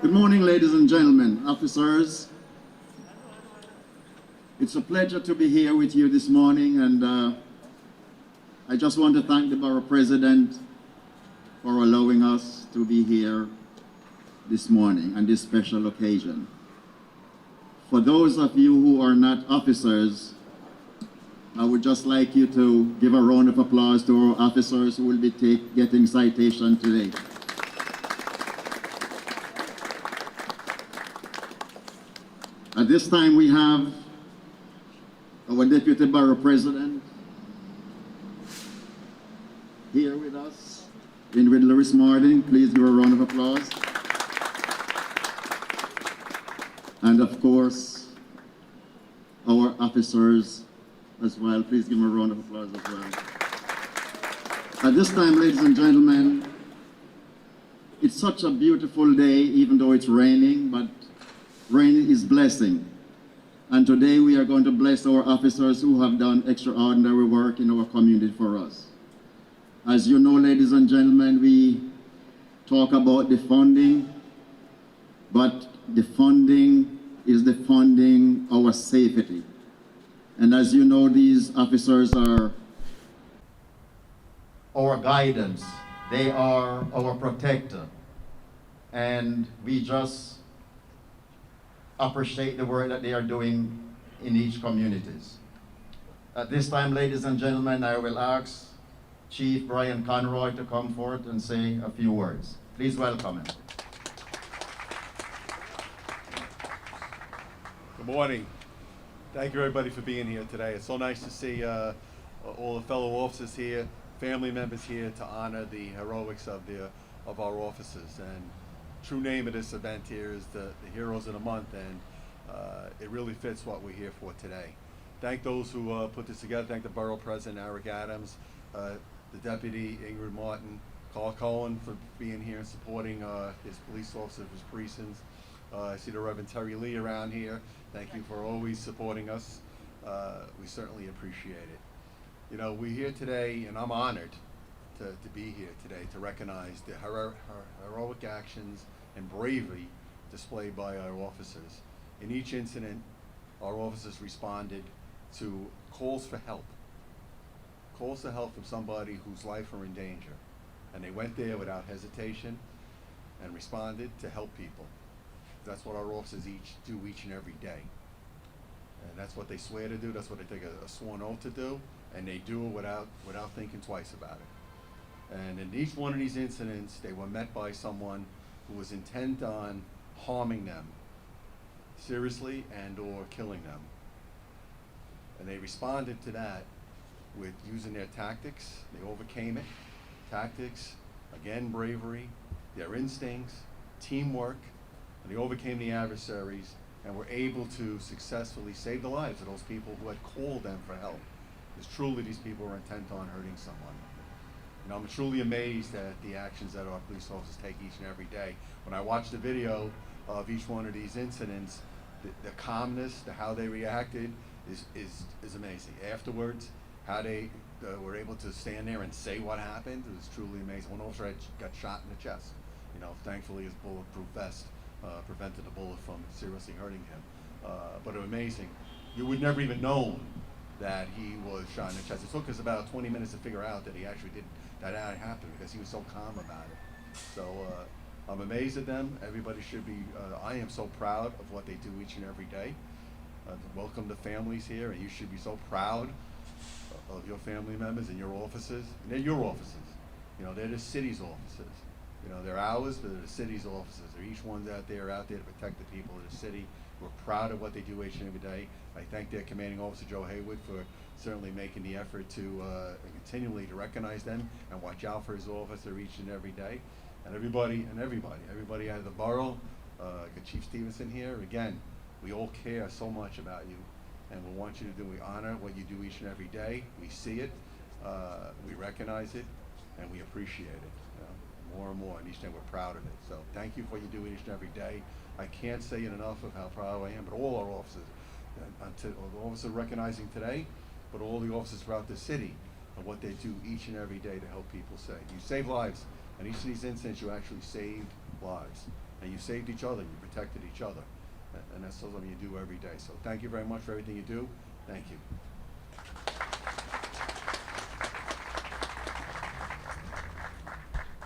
Good morning, ladies and gentlemen, officers. It's a pleasure to be here with you this morning, and I just want to thank the Borough President for allowing us to be here this morning on this special occasion. For those of you who are not officers, I would just like you to give a round of applause to our officers who will be getting citation today. At this time, we have our Deputy Borough President here with us, Ingrid Lewis Martin. Please give a round of applause. And of course, our officers as well. Please give them a round of applause as well. At this time, ladies and gentlemen, it's such a beautiful day, even though it's raining, but rain is blessing. And today we are going to bless our officers who have done extraordinary work in our community for us. As you know, ladies and gentlemen, we talk about the funding, but the funding is the funding our safety. And as you know, these officers are our guidance. They are our protector. And we just appreciate the work that they are doing in each communities. At this time, ladies and gentlemen, I will ask Chief Brian Conroy to come forward and say a few words. Please welcome him. Good morning. Thank you everybody for being here today. It's so nice to see all the fellow officers here, family members here to honor the heroics of our officers. And true name of this event here is the Heroes of the Month, and it really fits what we're here for today. Thank those who put this together. Thank the Borough President Eric Adams, the Deputy Ingrid Martin, Carl Cohen for being here and supporting his police officers, his precincts. I see the Reverend Terry Lee around here. Thank you for always supporting us. We certainly appreciate it. You know, we're here today, and I'm honored to be here today to recognize the heroic actions and bravery displayed by our officers. In each incident, our officers responded to calls for help. Calls for help from somebody whose life are in danger. And they went there without hesitation and responded to help people. That's what our officers do each and every day. And that's what they swear to do, that's what they take a sworn oath to do, and they do it without thinking twice about it. And in each one of these incidents, they were met by someone who was intent on harming them seriously and or killing them. And they responded to that with using their tactics. They overcame it. Tactics, again, bravery, their instincts, teamwork, and they overcame the adversaries and were able to successfully save the lives of those people who had called them for help. Because truly these people were intent on hurting someone. And I'm truly amazed at the actions that our police officers take each and every day. When I watch the video of each one of these incidents, the calmness, how they reacted is amazing. Afterwards, how they were able to stand there and say what happened, it was truly amazing. One officer got shot in the chest. You know, thankfully his bulletproof vest prevented the bullet from seriously hurting him. But amazing. You would never even known that he was shot in the chest. It took us about 20 minutes to figure out that he actually did that happened because he was so calm about it. So I'm amazed at them. Everybody should be, I am so proud of what they do each and every day. Welcome the families here, and you should be so proud of your family members and your officers. And they're your officers. You know, they're the city's officers. You know, they're ours, but they're the city's officers. They're each one's out there to protect the people of the city. We're proud of what they do each and every day. I thank their commanding officer, Joe Haywood, for certainly making the effort to continually to recognize them and watch out for his officer each and every day. And everybody out of the borough, got Chief Stevenson here. Again, we all care so much about you, and we want you to do, we honor what you do each and every day. We see it, we recognize it, and we appreciate it. More and more, and each day we're proud of it. So thank you for what you do each and every day. I can't say it enough of how proud I am, but all our officers, the officers recognizing today, but all the officers throughout the city, and what they do each and every day to help people save. You save lives. In each of these incidents, you actually saved lives. and you saved each other, you protected each other. And that's something you do every day. So thank you very much for everything you do. Thank you.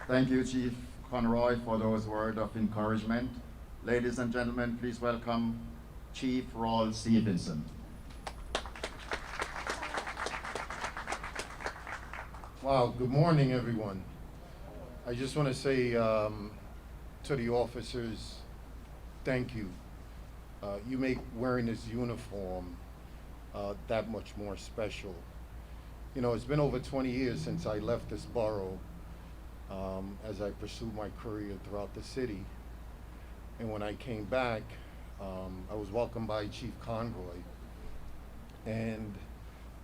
Thank you, Chief Conroy, for those words of encouragement. Ladies and gentlemen, please welcome Chief Raul Stevenson. Wow, good morning, everyone. I just want to say to the officers, thank you. You make wearing this uniform that much more special. You know, it's been over 20 years since I left this borough as I pursued my career throughout the city. And when I came back, I was welcomed by Chief Conroy. And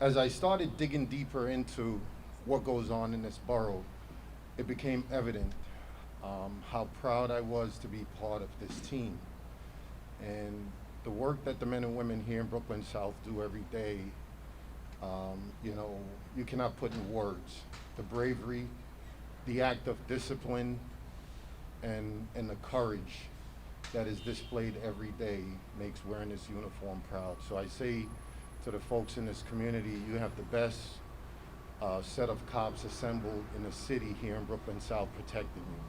as I started digging deeper into what goes on in this borough, it became evident how proud I was to be part of this team. And the work that the men and women here in Brooklyn South do every day, you know, you cannot put in words. The bravery, the act of discipline, and the courage that is displayed every day makes wearing this uniform proud. So I say to the folks in this community, you have the best set of cops assembled in the city here in Brooklyn South protecting you.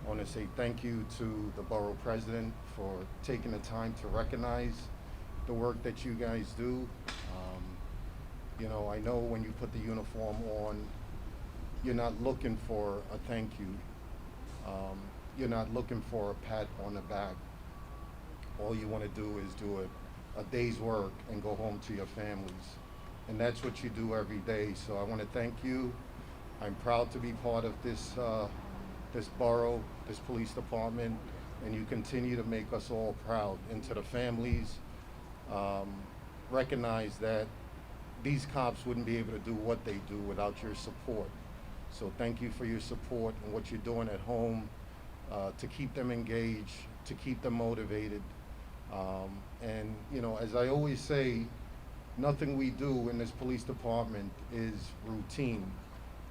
I want to say thank you to the Borough President for taking the time to recognize the work that you guys do. You know, I know when you put the uniform on, you're not looking for a thank you. You're not looking for a pat on the back. All you want to do is do a day's work and go home to your families. And that's what you do every day. So I want to thank you. I'm proud to be part of this this borough, this police department, and you continue to make us all proud. And to the families, recognize that these cops wouldn't be able to do what they do without your support. So thank you for your support and what you're doing at home to keep them engaged, to keep them motivated. And you know, as I always say, nothing we do in this police department is routine.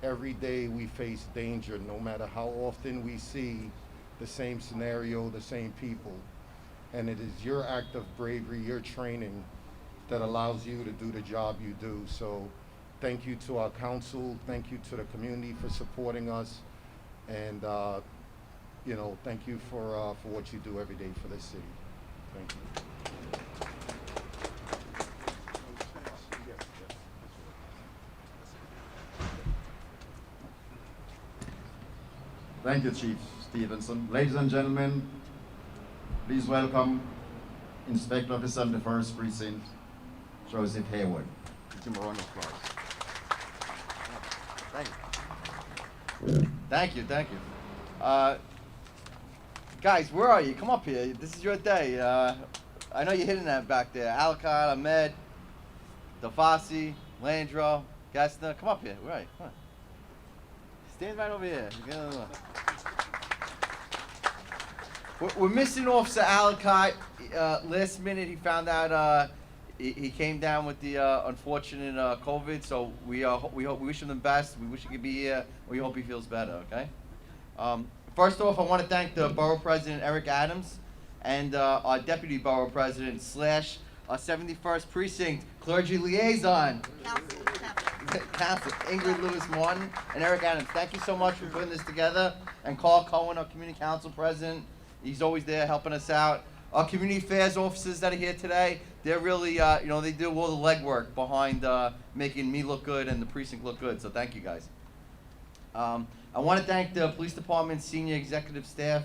Every day we face danger, no matter how often we see the same scenario, the same people. And it is your act of bravery, your training, that allows you to do the job you do. So thank you to our council, thank you to the community for supporting us, and you know, thank you for what you do every day for this city. Thank you. Thank you, Chief Stevenson. Ladies and gentlemen, please welcome Inspector of the 71st Precinct, Joseph Hayward. Give him a round of applause. Thank you. Thank you. Guys, where are you? Come up here. This is your day. I know you're hitting that back there. Alllicott, Ahmad, Delfosse, Landro, Gesner. Come up here. Where are you? Come on. Stand right over here. We're missing Officer Alllicott. Last minute, he found out he came down with the unfortunate COVID. So we wish him the best. We wish he could be here. We hope he feels better. Okay. First off, I want to thank the Borough President Eric Adams and our Deputy Borough President / our 71st Precinct Clergy Liaison. Council Ingrid Lewis Martin and Eric Adams. Thank you so much for putting this together. And Carl Cohen, our Community Council President. He's always there helping us out. Our community affairs officers that are here today, they're really, you know, they do all the legwork behind making me look good and the precinct look good. So thank you guys. I want to thank the police department senior executive staff,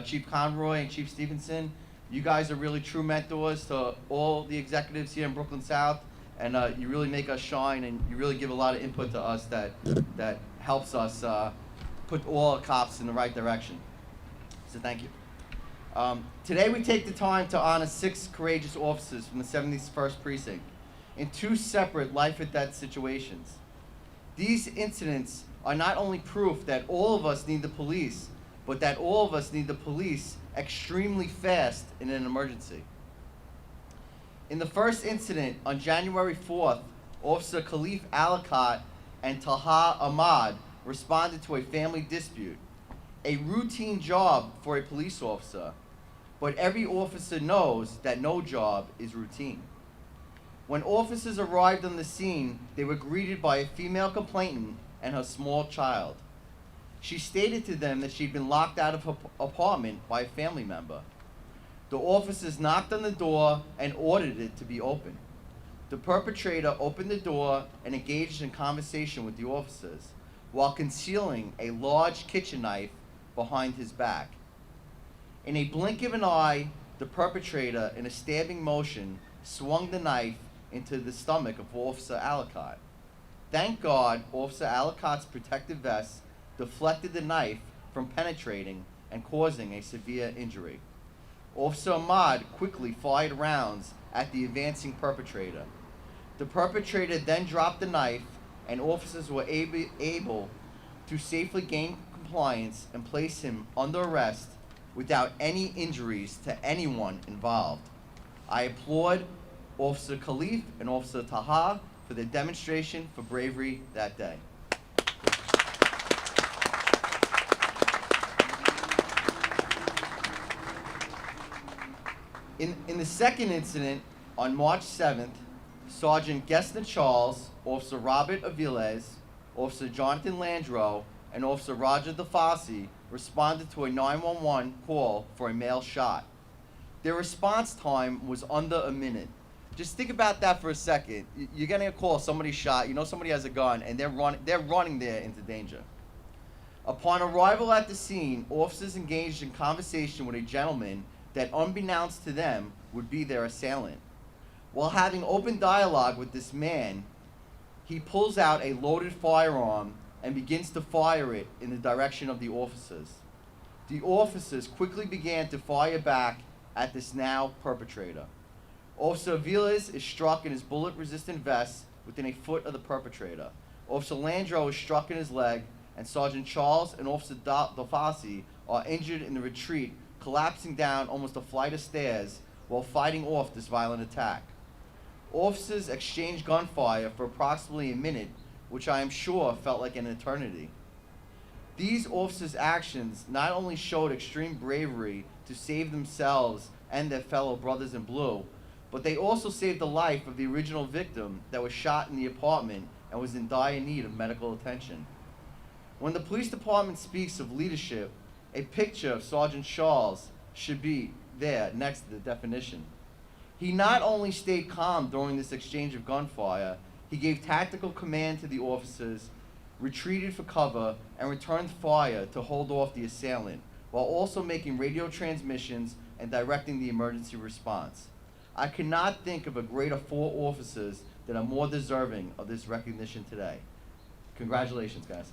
Chief Conroy and Chief Stevenson. You guys are really true mentors to all the executives here in Brooklyn South, and you really make us shine, and you really give a lot of input to us that helps us put all cops in the right direction. So thank you. Today we take the time to honor 6 courageous officers from the 71st Precinct in 2 separate life or death situations. These incidents are not only proof that all of us need the police, but that all of us need the police extremely fast in an emergency. In the first incident on January 4th, Officer Khaleef Alllicott and Talha Ahmad responded to a family dispute, a routine job for a police officer. but every officer knows that no job is routine. When officers arrived on the scene, they were greeted by a female complainant and her small child. She stated to them that she'd been locked out of her apartment by a family member. The officers knocked on the door and ordered it to be opened. The perpetrator opened the door and engaged in conversation with the officers while concealing a large kitchen knife behind his back. In a blink of an eye, the perpetrator, in a stabbing motion, swung the knife into the stomach of Officer Alllicott. Thank God, Officer Allicott's protective vest deflected the knife from penetrating and causing a severe injury. Officer Ahmad quickly fired rounds at the advancing perpetrator. The perpetrator then dropped the knife, and officers were able to safely gain compliance and place him under arrest without any injuries to anyone involved. I applaud Officer Khaleef and Officer Talha for their demonstration for bravery that day. In the second incident, on March 7th, Sergeant Gesner Charles, Officer Robert Aviles, Officer Jonathan Landro, and Officer Roger Delfosse responded to a 911 call for a male shot. Their response time was under a minute. Just think about that for a second. You're getting a call, somebody's shot, you know somebody has a gun, and they're running there into danger. Upon arrival at the scene, officers engaged in conversation with a gentleman that, unbeknownst to them, would be their assailant. While having open dialogue with this man, he pulls out a loaded firearm and begins to fire it in the direction of the officers. The officers quickly began to fire back at this now perpetrator. Officer Aviles is struck in his bullet-resistant vest within a foot of the perpetrator. Officer Landro is struck in his leg, and Sergeant Charles and Officer Delfosse are injured in the retreat, collapsing down almost a flight of stairs while fighting off this violent attack. Officers exchanged gunfire for approximately a minute, which I am sure felt like an eternity. These officers' actions not only showed extreme bravery to save themselves and their fellow brothers in blue, but they also saved the life of the original victim that was shot in the apartment and was in dire need of medical attention. When the police department speaks of leadership, a picture of Sergeant Charles should be there next to the definition. He not only stayed calm during this exchange of gunfire, he gave tactical command to the officers, retreated for cover, and returned fire to hold off the assailant, while also making radio transmissions and directing the emergency response. I cannot think of a greater 4 officers that are more deserving of this recognition today. Congratulations, guys.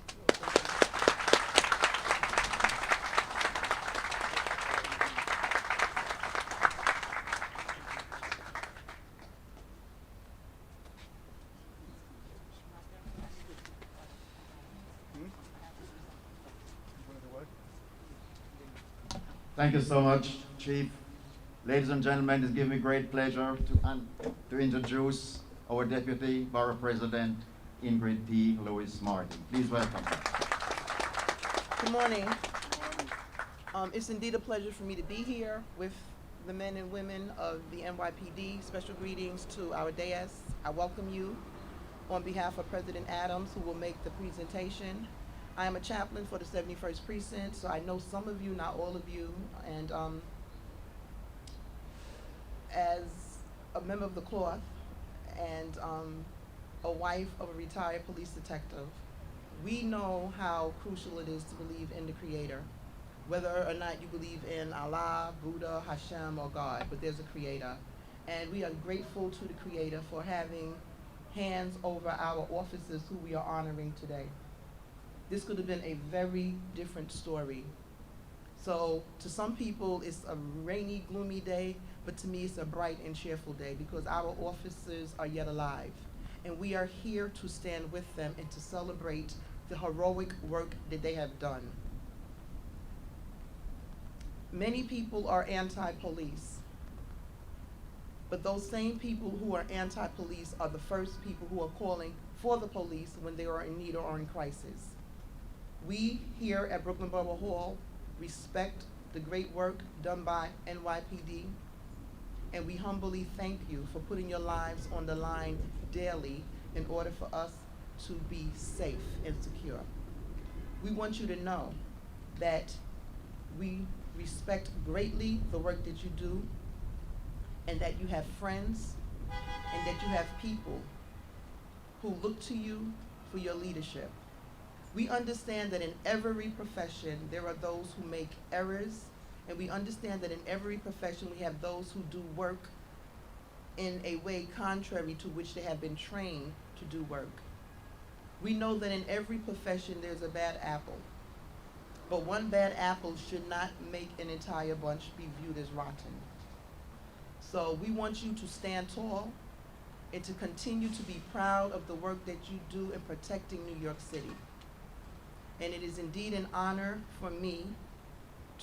Thank you so much, Chief. Ladies and gentlemen, it gives me great pleasure to introduce our Deputy Borough President, Ingrid T. Lewis Martin. Please welcome her. Good morning. It's indeed a pleasure for me to be here with the men and women of the NYPD. Special greetings to our dais. I welcome you on behalf of President Adams, who will make the presentation. I am a chaplain for the 71st Precinct, so I know some of you, not all of you, and as a member of the cloth and a wife of a retired police detective, we know how crucial it is to believe in the Creator, whether or not you believe in Allah, Buddha, Hashem, or God, but there's a Creator. And we are grateful to the Creator for having hands over our officers who we are honoring today. This could have been a very different story. So to some people, it's a rainy, gloomy day, but to me, it's a bright and cheerful day because our officers are yet alive. And we are here to stand with them and to celebrate the heroic work that they have done. Many people are anti-police, but those same people who are anti-police are the first people who are calling for the police when they are in need or in crisis. We here at Brooklyn Borough Hall respect the great work done by NYPD, and we humbly thank you for putting your lives on the line daily in order for us to be safe and secure. We want you to know that we respect greatly the work that you do, and that you have friends, and that you have people who look to you for your leadership. We understand that in every profession there are those who make errors, and we understand that in every profession we have those who do work in a way contrary to which they have been trained to do work. We know that in every profession there's a bad apple, but one bad apple should not make an entire bunch be viewed as rotten. So we want you to stand tall and to continue to be proud of the work that you do in protecting New York City. And it is indeed an honor for me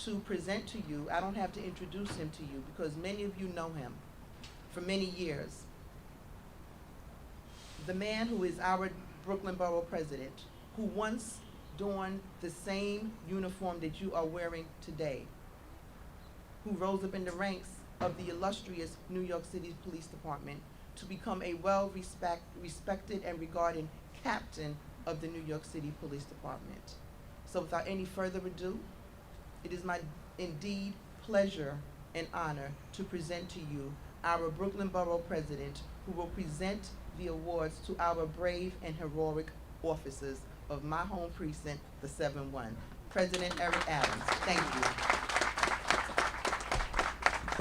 to present to you, I don't have to introduce him to you because many of you know him for many years. The man who is our Brooklyn Borough President, who once donned the same uniform that you are wearing today, who rose up in the ranks of the illustrious New York City Police Department to become a well-respected and regarded captain of the New York City Police Department. So without any further ado, it is my indeed pleasure and honor to present to you our Brooklyn Borough President, who will present the awards to our brave and heroic officers of my home precinct, the 7-1. President Eric Adams, thank you.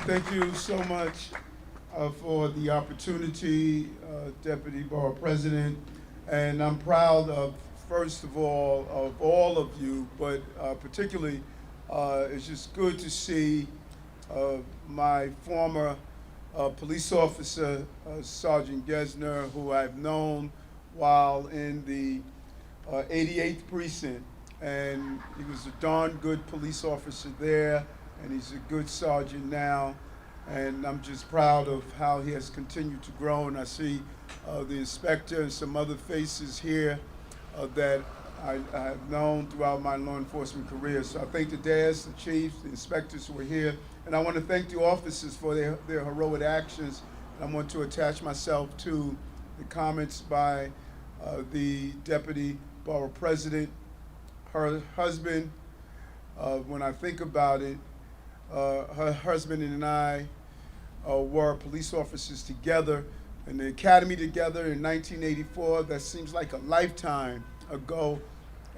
Thank you so much for the opportunity, Deputy Borough President. And I'm proud of, first of all of you, but particularly it's just good to see my former police officer, Sergeant Gesner, who I've known while in the 88th Precinct. And he was a darn good police officer there, and he's a good sergeant now. And I'm just proud of how he has continued to grow. And I see the inspector and some other faces here that I have known throughout my law enforcement career. So I thank the DAS, the chiefs, the inspectors who are here. And I want to thank the officers for their heroic actions. And I want to attach myself to the comments by the Deputy Borough President. Her husband, when I think about it, her husband and I were police officers together in the academy together in 1984. That seems like a lifetime ago.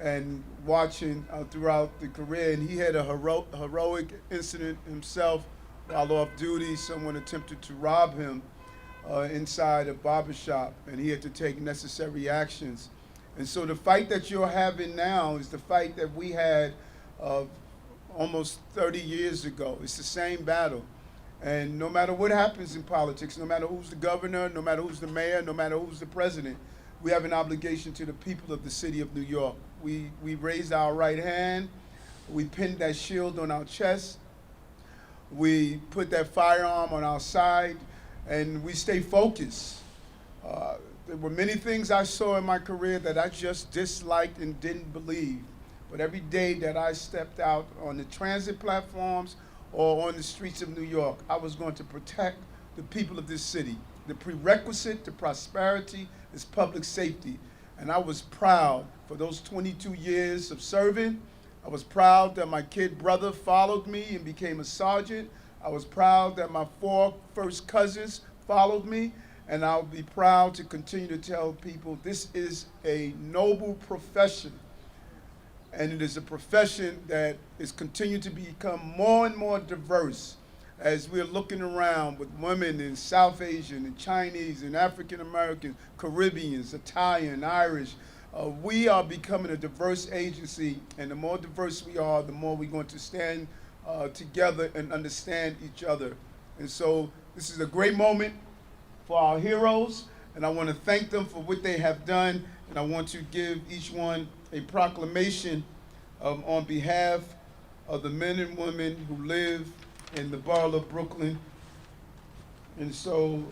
And watching throughout the career, and he had a heroic incident himself while off duty. Someone attempted to rob him inside a barbershop, and he had to take necessary actions. And so the fight that you're having now is the fight that we had almost 30 years ago. It's the same battle. And no matter what happens in politics, no matter who's the governor, no matter who's the mayor, no matter who's the president, we have an obligation to the people of the city of New York. We raised our right hand, we pinned that shield on our chest, we put that firearm on our side, and we stay focused. There were many things I saw in my career that I just disliked and didn't believe. But every day that I stepped out on the transit platforms or on the streets of New York, I was going to protect the people of this city. The prerequisite to prosperity is public safety. And I was proud for those 22 years of serving. I was proud that my kid brother followed me and became a sergeant. I was proud that my 4 first cousins followed me. And I'll be proud to continue to tell people this is a noble profession. And it is a profession that is continuing to become more and more diverse as we're looking around with women in South Asian and Chinese and African American, Caribbeans, Italian, Irish. We are becoming a diverse agency, and the more diverse we are, the more we're going to stand together and understand each other. And so this is a great moment for our heroes, and I want to thank them for what they have done, and I want to give each one a proclamation on behalf of the men and women who live in the borough of Brooklyn. And so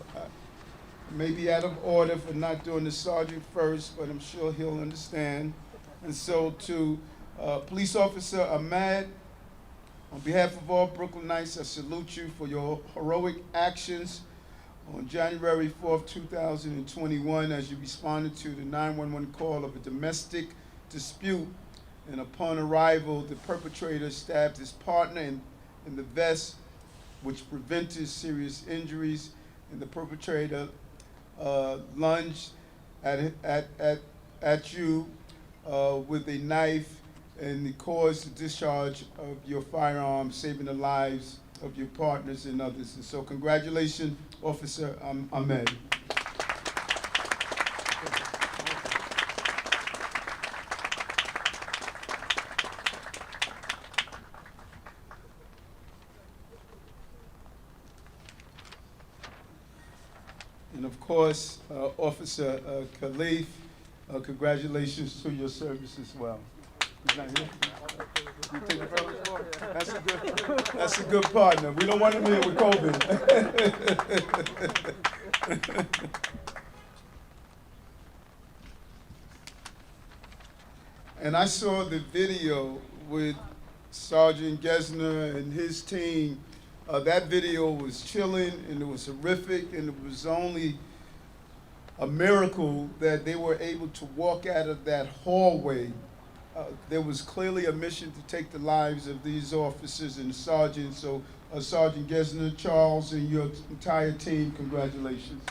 maybe out of order for not doing the sergeant first, but I'm sure he'll understand. And so to Police Officer Ahmad, On behalf of all Brooklynites, I salute you for your heroic actions on January 4th, 2021, as you responded to the 911 call of a domestic dispute, and upon arrival, the perpetrator stabbed his partner in the vest, which prevented serious injuries, and the perpetrator lunged at you with a knife, and it caused the discharge of your firearm, saving the lives of your partners and others. And so congratulations, Officer Ahmed. And of course, Officer Khaleef, congratulations to your service as well. He's not here? You take it from him? That's a good partner. We don't want him here with COVID. And I saw the video with Sergeant Gesner and his team. That video was chilling and it was horrific, and it was only a miracle that they were able to walk out of that hallway. There was clearly a mission to take the lives of these officers and sergeants. So Sergeant Gesner Charles and your entire team, congratulations.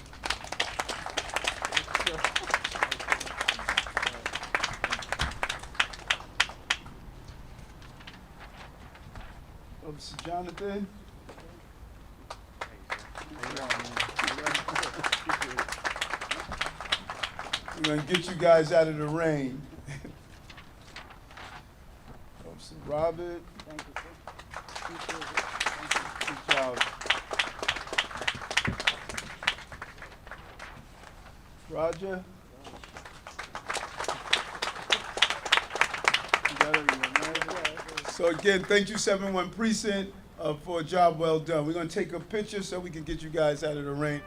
Officer Jonathan. We're going to get you guys out of the rain. Officer Robert. Thank you, sir. Good job. Roger. So again, thank you, 7-1 Precinct, for a job well done. We're going to take a picture so we can get you guys out of the rain.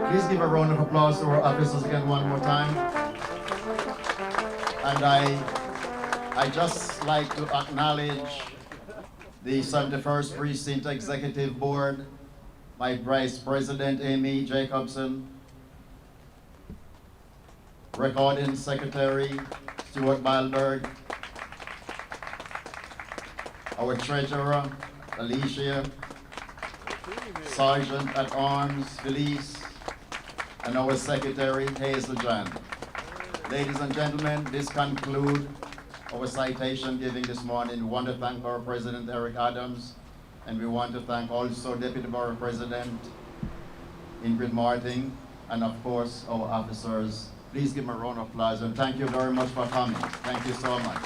Please give a round of applause to our officers again one more time. And I just like to acknowledge the 71st Precinct Executive Board, my Vice President Amy Jacobson, Recording Secretary Stuart Balberg, our Treasurer Alicia, Sergeant at Arms Felice, and our Secretary, Hazel Jan. Ladies and gentlemen, this concludes our citation giving this morning. We want to thank Borough President Eric Adams, and we want to thank also Deputy Borough President Ingrid Martin, and of course, our officers. Please give them a round of applause, and thank you very much for coming. Thank you so much.